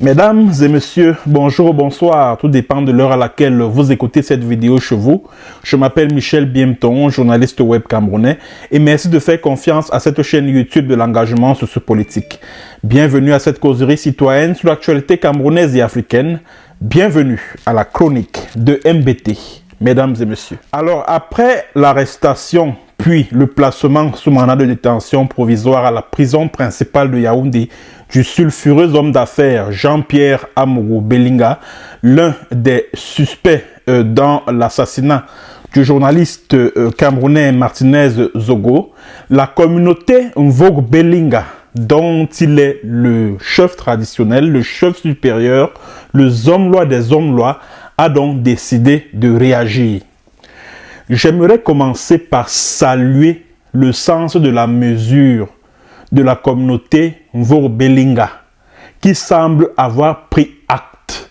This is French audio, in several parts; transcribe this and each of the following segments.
Mesdames et messieurs, bonjour ou bonsoir, tout dépend de l'heure à laquelle vous écoutez cette vidéo chez vous. Je m'appelle Michel Biemton, journaliste web camerounais, et merci de faire confiance à cette chaîne YouTube de l'engagement sociopolitique. Bienvenue à cette causerie citoyenne sur l'actualité camerounaise et africaine. Bienvenue à la chronique de MBT, mesdames et messieurs. Alors, après l'arrestation puis le placement sous mandat de détention provisoire à la prison principale de Yaoundé du sulfureux homme d'affaires Jean-Pierre Amourou Belinga, l'un des suspects dans l'assassinat du journaliste camerounais Martinez Zogo, la communauté Mvogo Belinga, dont il est le chef traditionnel, le chef supérieur, le homme-loi des hommes-loi, a donc décidé de réagir. J'aimerais commencer par saluer le sens de la mesure de la communauté Mvogo Belinga, qui semble avoir pris acte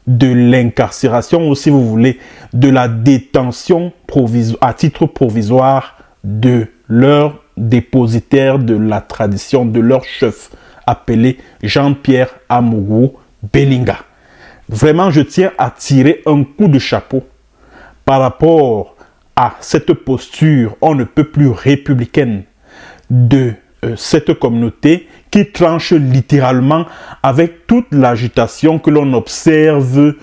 de l'incarcération, ou si vous voulez, de la détention à titre provisoire de leur dépositaire de la tradition, de leur chef, appelé Jean-Pierre Amourou Belinga. Vraiment, je tiens à tirer un coup de chapeau par rapport à cette posture, on ne peut plus républicaine de cette communauté qui tranche littéralement avec toute l'agitation que l'on observe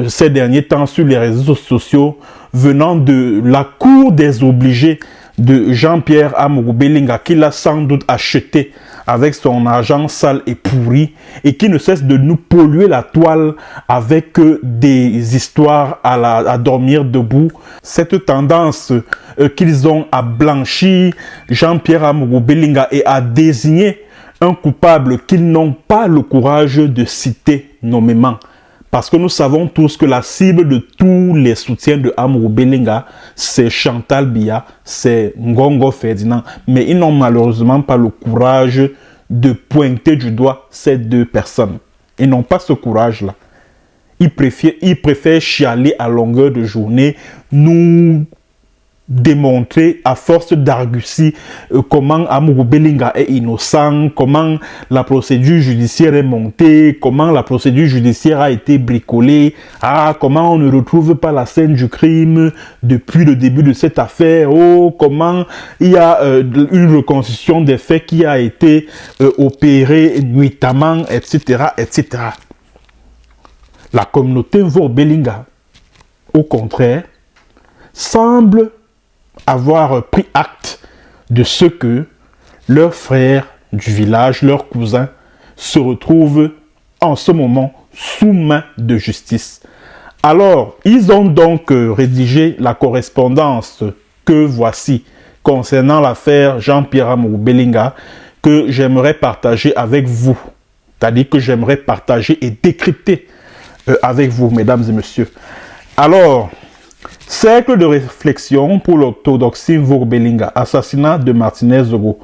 ces derniers temps sur les réseaux sociaux venant de la cour des obligés de Jean-Pierre Amourou Belinga, qu'il a sans doute acheté avec son argent sale et pourri et qui ne cesse de nous polluer la toile avec des histoires à dormir debout. Cette tendance qu'ils ont à blanchir Jean-Pierre Amourou Belinga et à désigner un coupable qu'ils n'ont pas le courage de citer nommément. Parce que nous savons tous que la cible de tous les soutiens de Amourou Belinga, c'est Chantal Biya, c'est Ngongo Ferdinand. Mais ils n'ont malheureusement pas le courage de pointer du doigt ces deux personnes. Ils n'ont pas ce courage-là. Ils préfèrent chialer à longueur de journée, nous démontrer à force d'argussie comment Amourou Belinga est innocent, comment la procédure judiciaire est montée, comment la procédure judiciaire a été bricolée, comment on ne retrouve pas la scène du crime depuis le début de cette affaire, comment il y a une reconstitution des faits qui a été opérée nuitamment, etc., etc. La communauté Mvogo Belinga, au contraire, semble avoir pris acte de ce que leurs frères du village, leurs cousins, se retrouvent en ce moment sous main de justice. Alors, ils ont donc rédigé la correspondance que voici concernant l'affaire Jean-Pierre Amourou Belinga que j'aimerais partager avec vous. C'est-à-dire que j'aimerais partager et décrypter avec vous, mesdames et messieurs. Alors, cercle de réflexion pour l'orthodoxie Mvogo Belinga, assassinat de Martinez Zogo.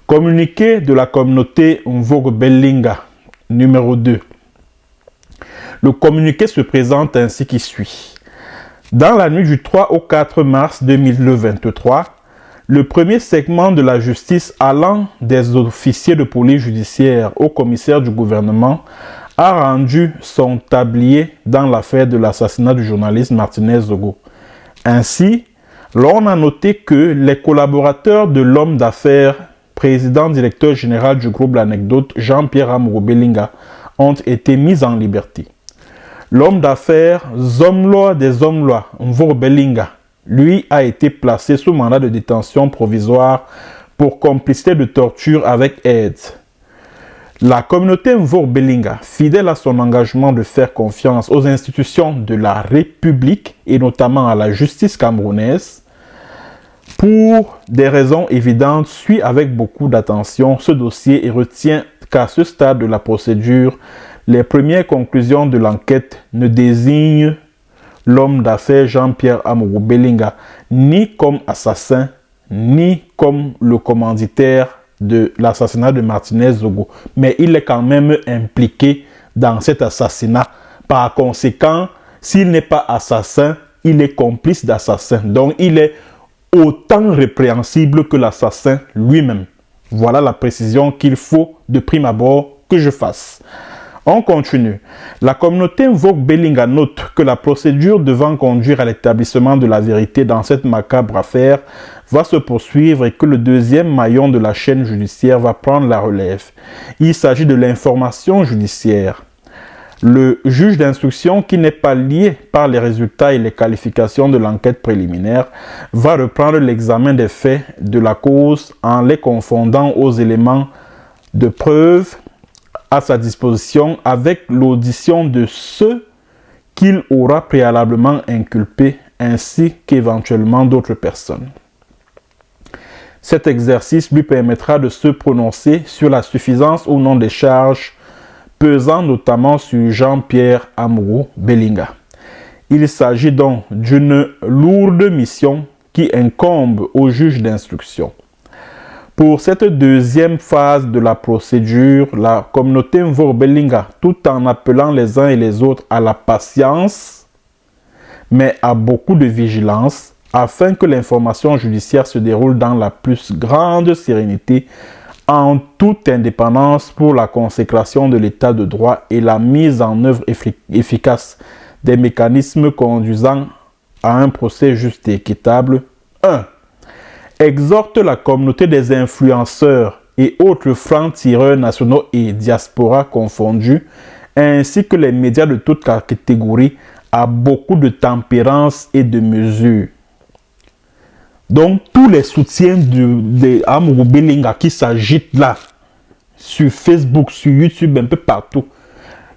Communiqué de la communauté Mvogo Belinga, numéro 2. Le communiqué se présente ainsi qui suit. Dans la nuit du 3 au 4 mars 2023, le premier segment de la justice allant des officiers de police judiciaire au commissaire du gouvernement a rendu son tablier dans l'affaire de l'assassinat du journaliste Martinez Zogo. Ainsi, l'on a noté que les collaborateurs de l'homme d'affaires, président-directeur général du groupe L'Anecdote, Jean-Pierre Amourou Belinga, ont été mis en liberté. L'homme d'affaires, homme-loi des hommes-loi, Mvogo Belinga, lui a été placé sous mandat de détention provisoire pour complicité de torture avec aide. La communauté Mvogo Belinga, fidèle à son engagement de faire confiance aux institutions de la République et notamment à la justice camerounaise, pour des raisons évidentes, suit avec beaucoup d'attention ce dossier et retient qu'à ce stade de la procédure, les premières conclusions de l'enquête ne désignent l'homme d'affaires Jean-Pierre Amourou Belinga ni comme assassin, ni comme le commanditaire de l'assassinat de Martinez Zogo, mais il est quand même impliqué dans cet assassinat. Par conséquent, s'il n'est pas assassin, il est complice d'assassin. Donc, il est autant répréhensible que l'assassin lui-même. Voilà la précision qu'il faut de prime abord que je fasse. On continue. La communauté invoque Belinga note que la procédure devant conduire à l'établissement de la vérité dans cette macabre affaire va se poursuivre et que le deuxième maillon de la chaîne judiciaire va prendre la relève. Il s'agit de l'information judiciaire. Le juge d'instruction, qui n'est pas lié par les résultats et les qualifications de l'enquête préliminaire, va reprendre l'examen des faits de la cause en les confondant aux éléments de preuve à sa disposition avec l'audition de ceux qu'il aura préalablement inculpés ainsi qu'éventuellement d'autres personnes. Cet exercice lui permettra de se prononcer sur la suffisance ou non des charges pesant notamment sur Jean-Pierre Amourou Belinga. Il s'agit donc d'une lourde mission qui incombe au juge d'instruction. Pour cette deuxième phase de la procédure, la communauté invoque Belinga tout en appelant les uns et les autres à la patience, mais à beaucoup de vigilance, afin que l'information judiciaire se déroule dans la plus grande sérénité, en toute indépendance pour la consécration de l'état de droit et la mise en œuvre efficace des mécanismes conduisant à un procès juste et équitable. 1. Exhorte la communauté des influenceurs et autres francs-tireurs nationaux et diaspora confondus, ainsi que les médias de toutes catégories, à beaucoup de tempérance et de mesure. Donc, tous les soutiens de Amourou Belinga qui s'agitent là, sur Facebook, sur YouTube, un peu partout,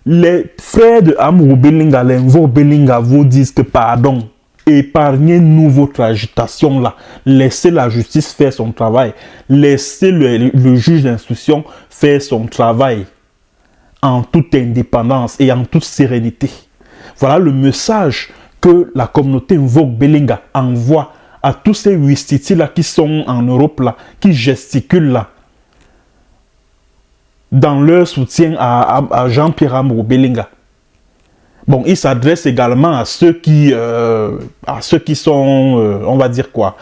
les frères de Amourou Belinga, les Belinga vous disent que pardon, épargnez-nous votre agitation là, laissez la justice faire son travail, laissez le juge d'instruction faire son travail en toute indépendance et en toute sérénité. Voilà le message que la communauté invoque Belinga envoie à tous ces Ouistiti là qui sont en Europe là, qui gesticulent là, dans leur soutien à Jean-Pierre Amourou Belinga. Bon, il s'adresse également à ceux qui sont, on va dire quoi,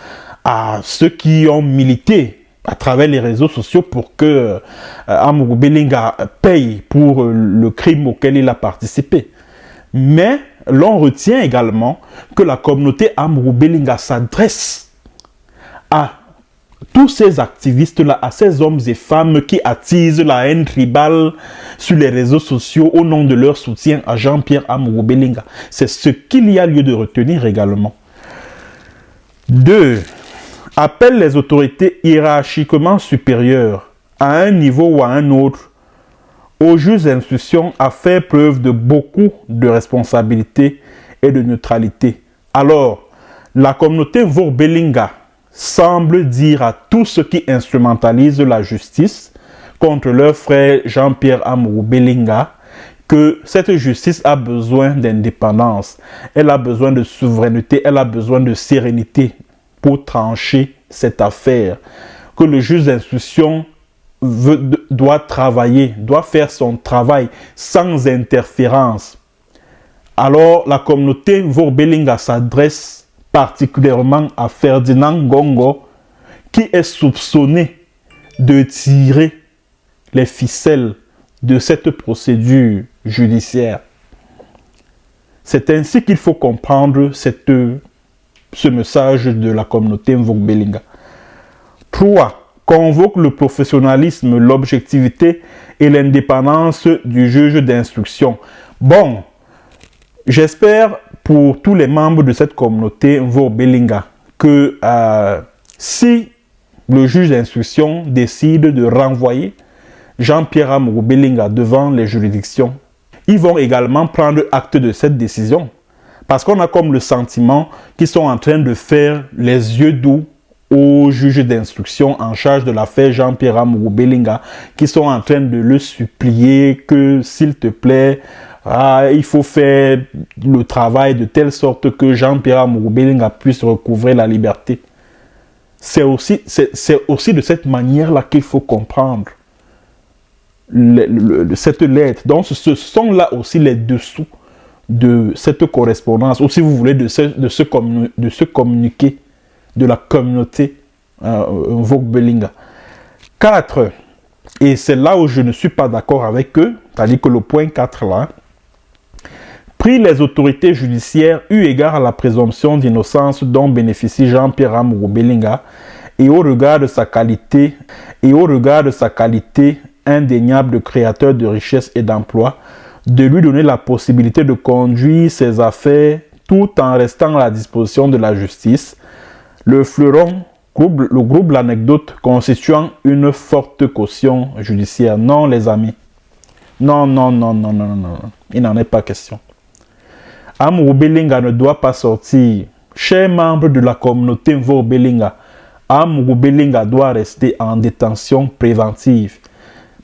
à ceux qui ont milité à travers les réseaux sociaux pour que Amourou Belinga paye pour le crime auquel il a participé. Mais l'on retient également que la communauté Amourou Belinga s'adresse à tous ces activistes-là, à ces hommes et femmes qui attisent la haine tribale sur les réseaux sociaux au nom de leur soutien à Jean-Pierre Amourou Belinga. C'est ce qu'il y a lieu de retenir également. 2. Appelle les autorités hiérarchiquement supérieures, à un niveau ou à un autre, au juge d'instruction à faire preuve de beaucoup de responsabilité et de neutralité. Alors, la communauté Belinga semble dire à tous ceux qui instrumentalisent la justice contre leur frère Jean-Pierre Amourou Belinga que cette justice a besoin d'indépendance, elle a besoin de souveraineté, elle a besoin de sérénité pour trancher cette affaire, que le juge d'instruction doit travailler, doit faire son travail sans interférence. Alors la communauté Belinga s'adresse particulièrement à Ferdinand Ngongo, qui est soupçonné de tirer les ficelles de cette procédure judiciaire. C'est ainsi qu'il faut comprendre ce message de la communauté Belinga. 3. Convoque le professionnalisme, l'objectivité et l'indépendance du juge d'instruction. Bon, j'espère pour tous les membres de cette communauté Belinga que si le juge d'instruction décide de renvoyer Jean-Pierre Amourou Belinga devant les juridictions, ils vont également prendre acte de cette décision. Parce qu'on a comme le sentiment qu'ils sont en train de faire les yeux doux aux juges d'instruction en charge de l'affaire Jean-Pierre Amourou Belinga, qui sont en train de le supplier que, s'il te plaît, il faut faire le travail de telle sorte que Jean-Pierre Amourou Belinga puisse recouvrer la liberté. C'est aussi de cette manière-là qu'il faut comprendre cette lettre. Donc, ce sont là aussi les dessous de cette correspondance, ou si vous voulez, de ce communiqué de la communauté Belinga. 4. Et c'est là où je ne suis pas d'accord avec eux, c'est-à-dire que le point 4 là, pris les autorités judiciaires eu égard à la présomption d'innocence dont bénéficie Jean-Pierre Amourou Belinga et au regard de sa qualité indéniable de créateur de richesse et d'emploi, de lui donner la possibilité de conduire ses affaires tout en restant à la disposition de la justice, le fleuron, le groupe L'Anecdote constituant une forte caution judiciaire. Non, les amis. Non. Il n'en est pas question. Amourou Belinga ne doit pas sortir. Chers membres de la communauté Mvo Belinga, Amourou Belinga doit rester en détention préventive.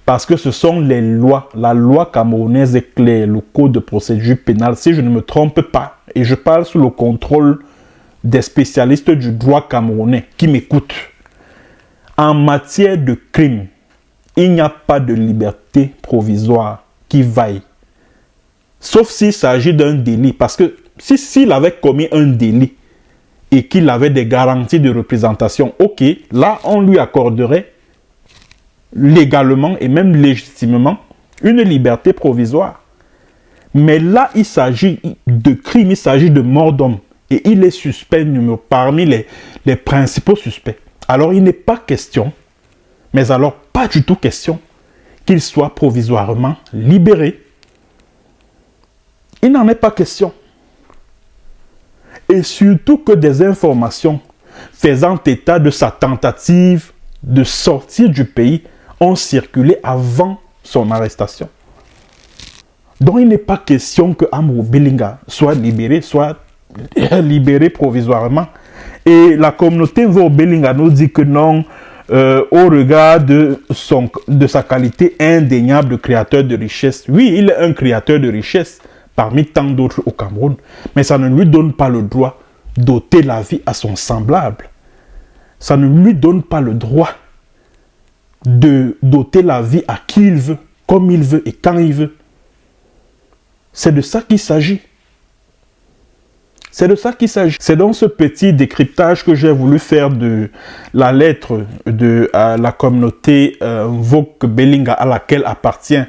Parce que ce sont les lois. La loi camerounaise est claire, le code de procédure pénale, si je ne me trompe pas. Et je parle sous le contrôle des spécialistes du droit camerounais qui m'écoutent. En matière de crime, il n'y a pas de liberté provisoire qui vaille. Sauf s'il s'agit d'un délit. Parce que s'il avait commis un délit et qu'il avait des garanties de représentation, ok, là on lui accorderait légalement et même légitimement une liberté provisoire. Mais là, il s'agit de crime, il s'agit de mort d'homme. Et il est suspect parmi les principaux suspects. Alors, il n'est pas question, mais alors pas du tout question, qu'il soit provisoirement libéré. Il n'en est pas question. Et surtout que des informations faisant état de sa tentative de sortir du pays ont circulé avant son arrestation. Donc il n'est pas question que Amourou Belinga soit libéré provisoirement. Et la communauté Mvo Belinga nous dit que non, au regard de sa qualité indéniable de créateur de richesse. Oui, il est un créateur de richesse parmi tant d'autres au Cameroun, mais ça ne lui donne pas le droit d'ôter la vie à son semblable. Ça ne lui donne pas le droit de doter la vie à qui il veut, comme il veut et quand il veut. C'est de ça qu'il s'agit. C'est de ça qu'il s'agit. C'est dans ce petit décryptage que j'ai voulu faire de la lettre de la communauté Mvo Belinga à laquelle appartient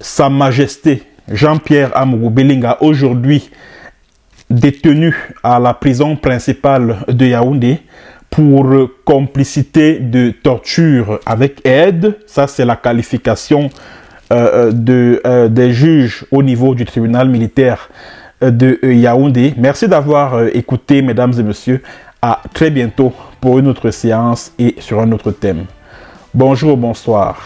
Sa Majesté Jean-Pierre Amourou Belinga, aujourd'hui détenu à la prison principale de Yaoundé pour complicité de torture avec aide. Ça, c'est la qualification des juges au niveau du tribunal militaire de Yaoundé. Merci d'avoir écouté, mesdames et messieurs. À très bientôt pour une autre séance et sur un autre thème. Bonjour, bonsoir.